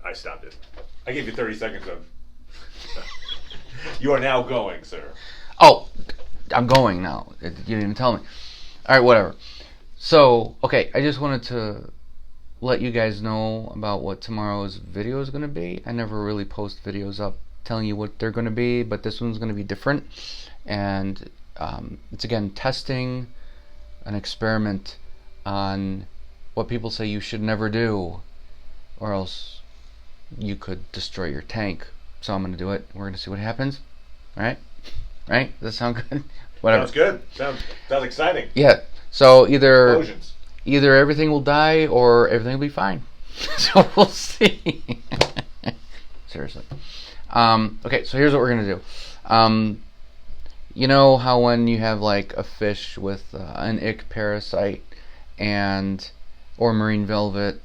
I stopped it. I gave you 30 seconds of. You are now going, sir. Oh, I'm going now. You didn't even tell me. All right, whatever. So, okay, I just wanted to let you guys know about what tomorrow's video is going to be. I never really post videos up telling you what they're going to be, but this one's going to be different. And it's, again, testing an experiment on what people say you should never do, or else you could destroy your tank. So I'm going to do it. We're going to see what happens. All right? Right? Does that sound good? Whatever. Sounds good. Sounds exciting. Yeah. So either Explosions. everything will die or everything will be fine. So we'll see. Seriously. Okay, so here's what we're going to do. You know how when you have like a fish with an ick parasite or marine velvet,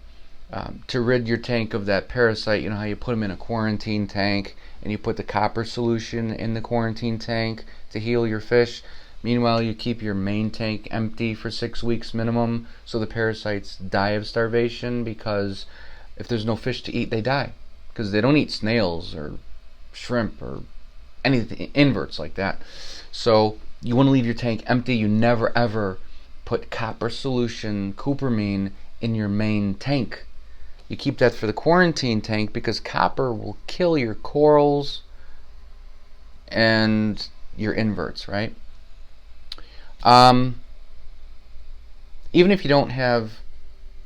to rid your tank of that parasite, you know how you put them in a quarantine tank and you put the copper solution in the quarantine tank to heal your fish. Meanwhile, you keep your main tank empty for 6 weeks minimum so the parasites die of starvation, because if there's no fish to eat, they die. Because they don't eat snails or shrimp or anything, inverts like that. So you want to leave your tank empty. You never ever put copper solution, Cupramine, in your main tank. You keep that for the quarantine tank because copper will kill your corals and your inverts, right? Even if you don't have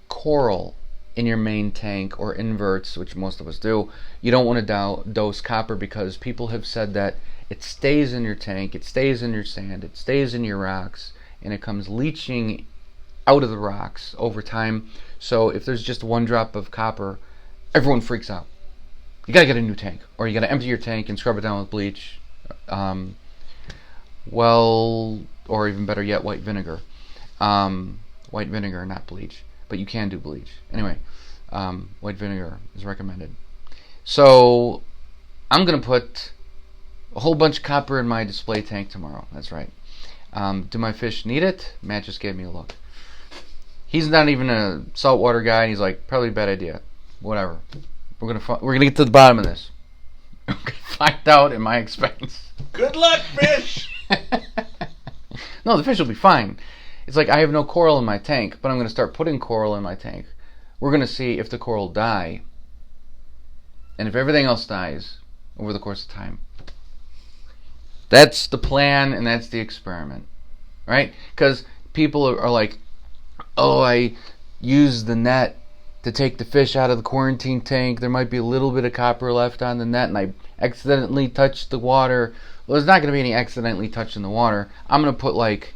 coral in your main tank or inverts, which most of us do, you don't want to dose copper, because people have said that it stays in your tank, it stays in your sand, it stays in your rocks, and it comes leaching out of the rocks over time. So if there's just one drop of copper, everyone freaks out. You gotta get a new tank, or you gotta empty your tank and scrub it down with bleach. Or even better yet, white vinegar. White vinegar, not bleach, but you can do bleach. Anyway, white vinegar is recommended. So I'm gonna put a whole bunch of copper in my display tank tomorrow. That's right. Do my fish need it? Matt just gave me a look. He's not even a saltwater guy, and he's like, probably a bad idea. Whatever. We're gonna get to the bottom of this. We're gonna find out at my expense. Good luck, fish. No, the fish will be fine. It's like I have no coral in my tank, but I'm gonna start putting coral in my tank. We're gonna see if the coral die, and if everything else dies over the course of time. That's the plan, and that's the experiment, right? Because people are like, oh, I used the net to take the fish out of the quarantine tank. There might be a little bit of copper left on the net, and I accidentally touched the water. Well, there's not going to be any accidentally touching the water. I'm going to put like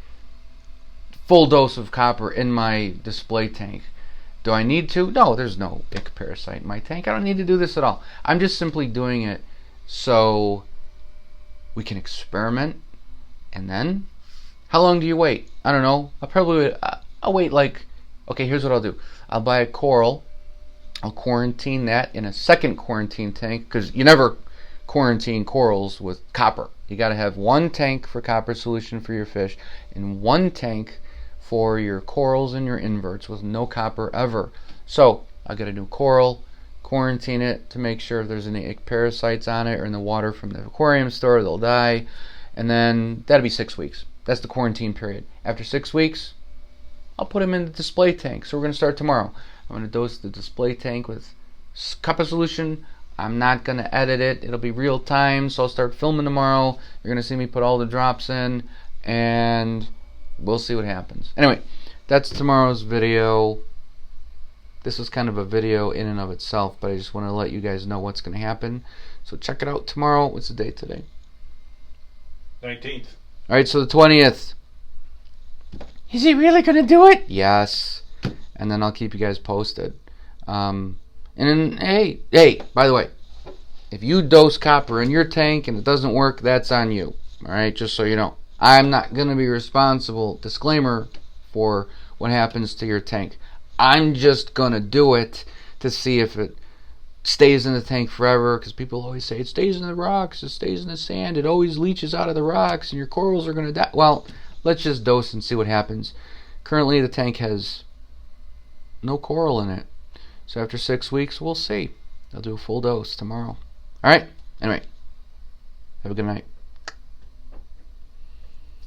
full dose of copper in my display tank. Do I need to? No, there's no ick parasite in my tank. I don't need to do this at all. I'm just simply doing it so we can experiment. And then, how long do you wait? I don't know. I'll wait like, okay, here's what I'll do. I'll buy a coral. I'll quarantine that in a second quarantine tank, because you never quarantine corals with copper. You got to have one tank for copper solution for your fish and one tank for your corals and your inverts with no copper ever. So I'll get a new coral, quarantine it to make sure if there's any parasites on it or in the water from the aquarium store, they'll die. And then that'll be 6 weeks. That's the quarantine period. After 6 weeks, I'll put them in the display tank. So we're going to start tomorrow. I'm going to dose the display tank with copper solution. I'm not going to edit it. It'll be real time. So I'll start filming tomorrow. You're going to see me put all the drops in, and we'll see what happens. Anyway, that's tomorrow's video. This was kind of a video in and of itself, but I just want to let you guys know what's going to happen. So check it out tomorrow. What's the date today? 19th. All right, so the 20th. Is he really going to do it? Yes. And then I'll keep you guys posted. And then, hey, by the way, if you dose copper in your tank and it doesn't work, that's on you. All right, just so you know. I'm not going to be responsible, disclaimer, for what happens to your tank. I'm just going to do it to see if it stays in the tank forever, because people always say it stays in the rocks, it stays in the sand, it always leaches out of the rocks, and your corals are going to die. Well, let's just dose and see what happens. Currently, the tank has no coral in it. So after 6 weeks, we'll see. I'll do a full dose tomorrow. All right. Anyway, have a good night.